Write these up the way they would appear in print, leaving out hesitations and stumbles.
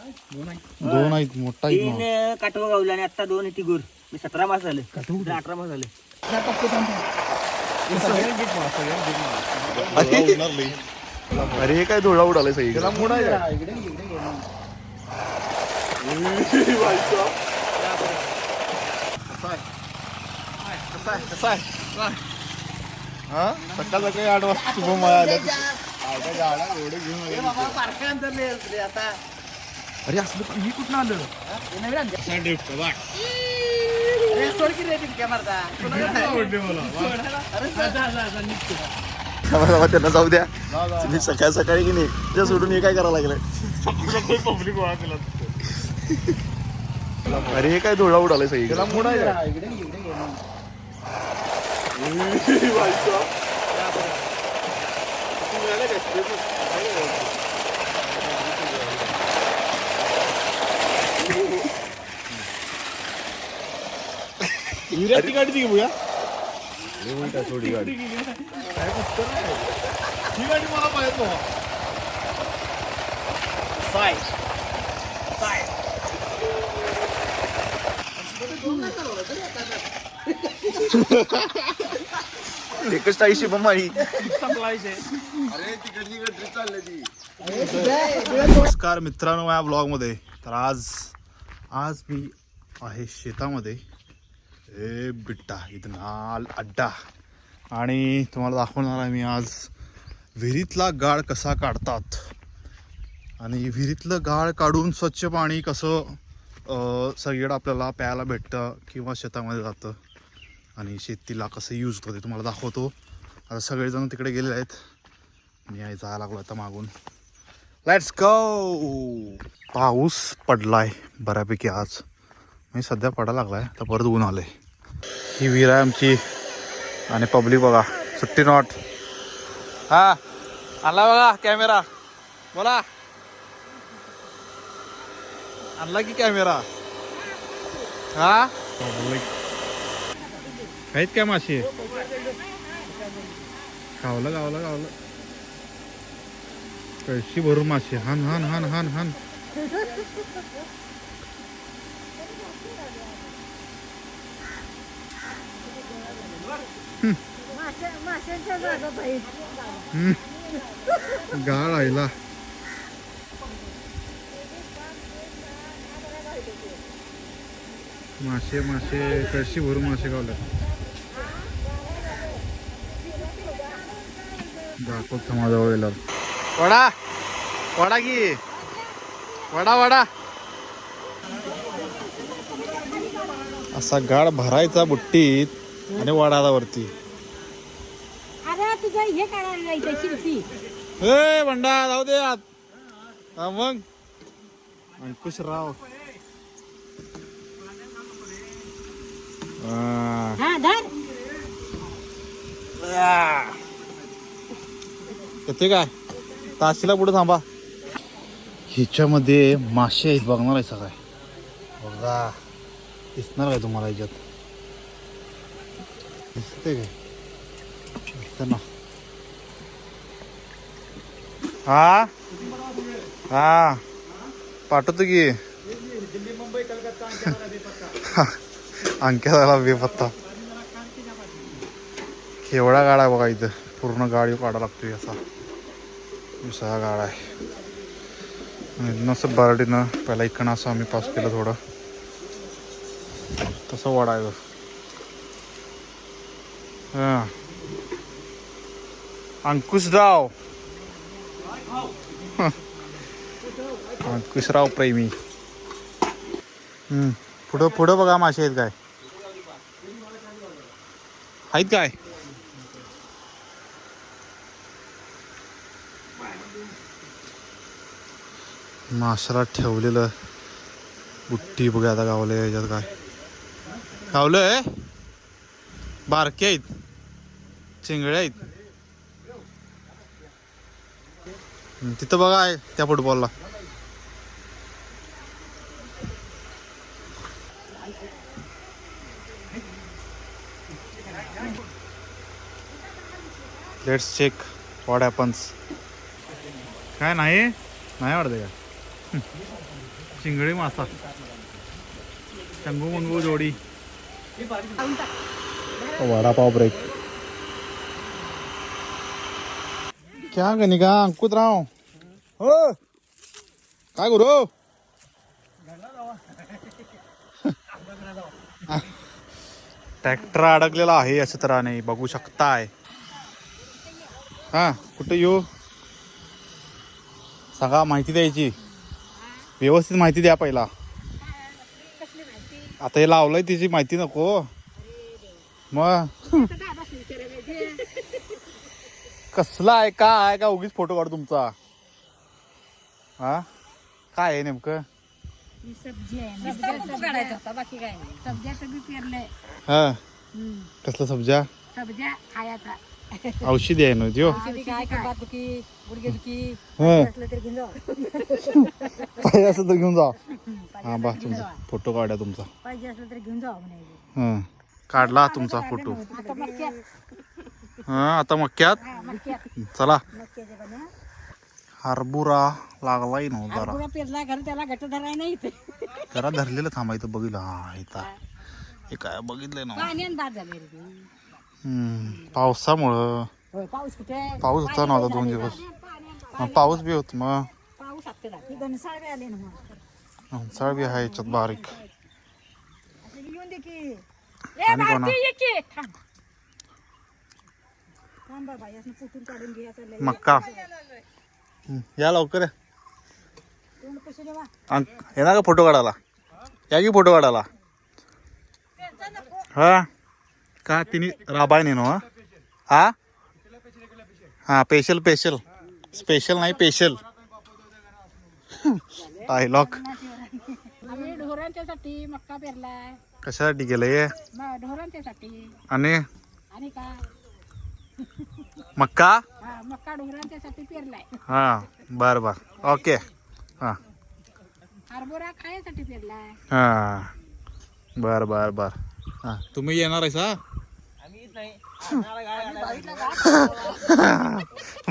दोन आहेत मोठा आहे 3 काटवा गावले आणि आता 2 ती गुर. 17 मास झाले 18 मास झाले. अरे हे काय धुळा उडालाय सगळी हा सकाळ सकाळी 8 वाजता शुभमाया आल्या एवढे घेऊन आता अरे असलं मी कुठं आलं त्यांना जाऊ द्या तुम्ही सकाळ सकाळी की नाही त्या सोडून हे काय करायला लागलंय पब्लिक गोळा केला अरे हे काय धुळा उडालाय सगळी गाडी ती बघा थोडी गाडी ही गाडी मला पाहिजे नव्हा एकच टाई शिवमाई नमस्कार मित्रांनो या ब्लॉग मध्ये तर आज मी आहे शेतामध्ये हे बिट्टा इथं नाल अड्डा आणि तुम्हाला दाखवणार आहे मी आज विहिरीतला गाळ कसा काढतात आणि विहिरीतलं गाळ काढून स्वच्छ पाणी कसं सगळीकडं आपल्याला प्यायला भेटतं किंवा शेतामध्ये जातं आणि शेतीला कसं यूज होतं ते तुम्हाला दाखवतो. आता सगळेजण तिकडे गेलेले आहेत मी जायला लागलो आता मागून. Let's go. पाऊस पडलाय बऱ्यापैकी आज मी सध्या पडायला लागलाय आता परत ऊन आलंय. ही विहीर आहे आमची आणि पब्लिक बघा सुट्टी नॉट. हा आणला बघा कॅमेरा बोला आणला की कॅमेरा. हा आहेत काय मासे गावलं कळशी भरून मासे हान हान हान हान हान. गाळ आईला मासे कळशी भरून मासे गावले. दाखव समाजावर गेला वडा की वडा असा गाळ भरायचा बुट्टीत आणि वडाला वरती. ए बंडा जाऊ दे आत. मग अंकुशराव येते काय ताशीला पुढे थांबा. ह्याच्यामध्ये मासे आहेत बघणार आहे सगळं बघा दिसणार काय तुम्हाला ह्याच्यात दिसते काय दिसतं ना. हा पाठवतो की अंक्याला बेपत्ता केवढा गाडा बघा इथं पूर्ण गाडी काढा लागतोय असा सहा गाडा आहे. नसं बराडीनं पहिला इकडनं असं आम्ही पास केलं थोडं तसं वाढायचं. हा अंकुशराव अंकुशराव प्रेमी. पुढं बघा मासे आहेत काय आहेत काय. माशाला ठेवलेलं बुट्टी बघा आता गावलं याच्यात काय गावलंय. बारके आहेत चिंगळे आहेत तिथं बघा आहे त्या फुटबॉलला. Let's check what happens. काय नाही वाटतं का चिंगडी मासा चंगू मंगू जोडी वडापाव ब्रेक क्या गणिका अंकुत राव हो काय करू ट्रॅक्टर अडकलेला आहे या चित्राने बघू शकताय. हा कुठे येऊ सांगा माहिती द्यायची व्यवस्थित माहिती द्या पहिला. आता हे लावलंय तिची माहिती नको मग कसला आहे काय का उगीच फोटो काढ तुमचा. हा काय आहे नेमकं हा कसला सब्जा औषधी आहे ना त्यो पाहिजे असं तर घेऊन जा. हा बा तुमचा फोटो काढा तुमचा पाहिजे असलं तर घेऊन जाऊ म्हणायचं. हा काढला तुमचा फोटो. हा आता मक्यात चला हरभरा लागलाय ना जरा पेरला घर त्याला घट धराय नाही जरा धरलेलं थांबायचं बघितलं. हा इथं हे काय बघितलंय ना पावसामुळं पाऊस कुठे पाऊस होता नव्हता 2 दिवस मग पाऊस बी होत मग पाऊस घनसाळे आले ना मग सळ बी आहे याच्यात बारीक. येऊन दे की आणि कोणा थांब बाबा यासनं पुटून काढून घ्यायचं मक्का या लवकर या. तोंड कशी देवा येणार का फोटो काढायला या की फोटो काढायला. हा का तिने राबाय नाही ना हा हा स्पेशल स्पेशल स्पेशल नाही स्पेशल डायलॉग. आम्ही ढोरांच्यासाठी मक्का पेरलाय. कशासाठी गेलंय ढोरांच्यासाठी आणि आणि का मक्का हा मक्का ढोरांच्यासाठी पेरलाय. हा बर बर ओके हा हरभरा खायसाठी पेरलाय. हा बर बर बर हा तुम्ही येणार आहेस हा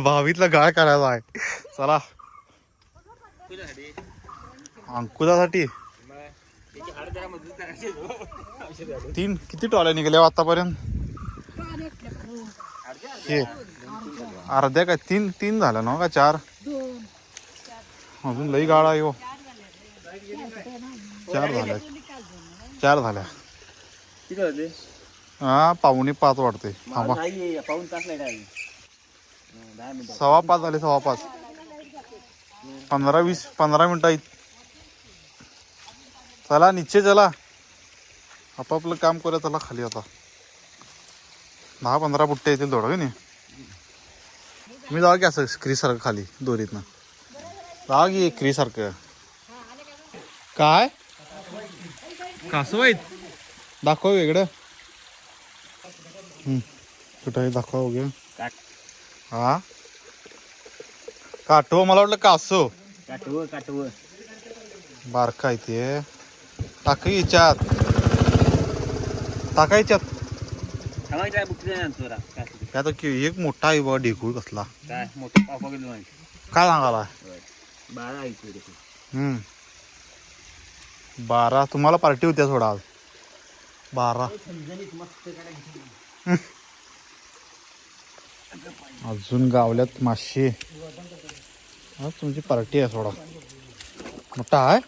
भावीतला गाळ करायचा आहे. चला अंकुदासाठी 3 किती टॉल्या निघाल्या आतापर्यंत. हे अर्ध्या काय 3 झाल्या ना का 4 अजून लई गाळा येऊ 4 झाल्या किती होते हा 4:45 वाटते. थांबा पाऊन तास लाईट आली 5:15 झाले 5:15 15 मिनिटं आहेत. चला निश्चय चला आपापलं काम करूया. चला खाली आता 10-15 बुट्टे येतील थोडं का नाही. मी जाऊ की असं क्रीसारखं खाली दोरीतनं जाऊ की क्रीसारखं. काय कासव आहेत दाखव वेगळं कुठं आहे दाखवा वगैरे. हा काटव मला वाटलं कासव काटव बारका आहे ते. टाकायच्यात आता एक मोठा आहे बघा ढेकूळ कसला काय मोठं पाव बघितलं काय सांगाला. 12 तुम्हाला पार्टी होत्या थोडा आज 12 अजून गावल्यात मासे. आज तुमची पार्टी आहे थोडा मोठा आहे.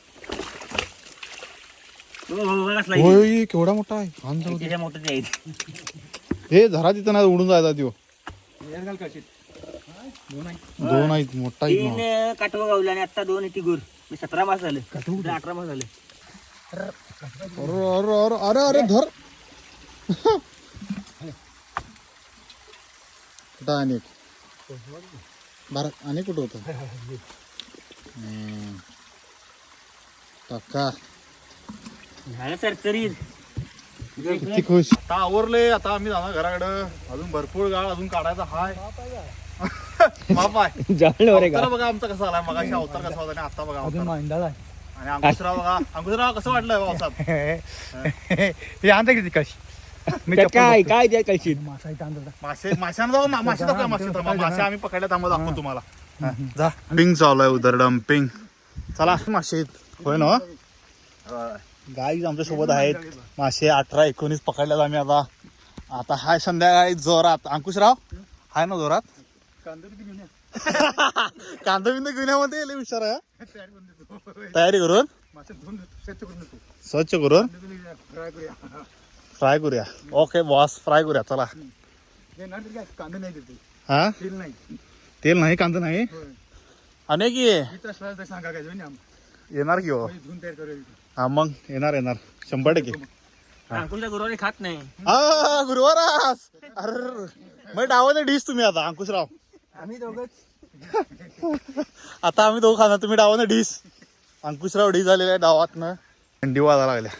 होय केवढा मोठा आहे. हे झरा तिथं नाही उडून जायचा त्यो 2 आहेत मोठा आहे. 3 काटव गावले आणि आता 2 ती गुर 17 मास झाले 18 मास झाले. अरे अरे अरे धर कुठं अनेक भारत अनेक कुठं होतं टाका झालं सरसरीत किती खुश. आता आवरले आता आम्ही जाणार घराकडं. अजून भरपूर गाळ अजून काढायचा हाय. माप आहे अवतार बघा आमचा कसा आलाय. मगाशी अवतार कसा होता आणि आता बघा अवतार. आणि अंकुशराव बघा अंकुशराव कसं वाटलं पावसात हे आणता किती कशी काय काय द्या कशी मासे माशांना जाऊ मासे दाखवा मासे आम्ही पकडायला थांबा दाखवतो तुम्हाला. जा डंपिंग चालू आहे उधर डम्पिंग चला मासे होय ना गाई आमच्या सोबत आहेत मासे 18-19 पकडल्यात आम्ही आता हाय संध्याकाळी जोरात. अंकुशराव हाय ना जोरात. कांदा बिंदा घेण्यामध्ये लय हुशार आहे. तयारी करून स्वच्छ करून फ्राय करूया. ओके बॉस फ्राय करूया चला. हा तेल नाही कांदा नाही अनेक येणार की हो. हा मग येणार 100%. अंकुशच्या गुरुवारी खात नाही. गुरुवारास अरे मग डावाने डिश तुम्ही आता अंकुशराव. आम्ही दोघंच आता आम्ही दोघं खाणार तुम्ही डावाने डिश. अंकुशराव डिश झालेला आहे डावातनं. थंडी वाजायला लागल्या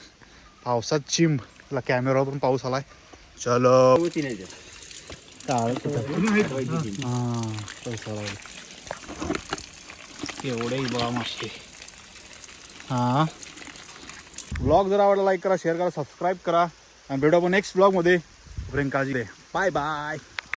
पावसात चिंब. कॅमेरावर पण पाऊस आलाय. चलो एवढे बघा मासे. हा ब्लॉग जर आवडला लाईक करा शेअर करा सबस्क्राईब करा आणि भेटू आपण नेक्स्ट ब्लॉग मध्ये. काळजी घे. Bye bye.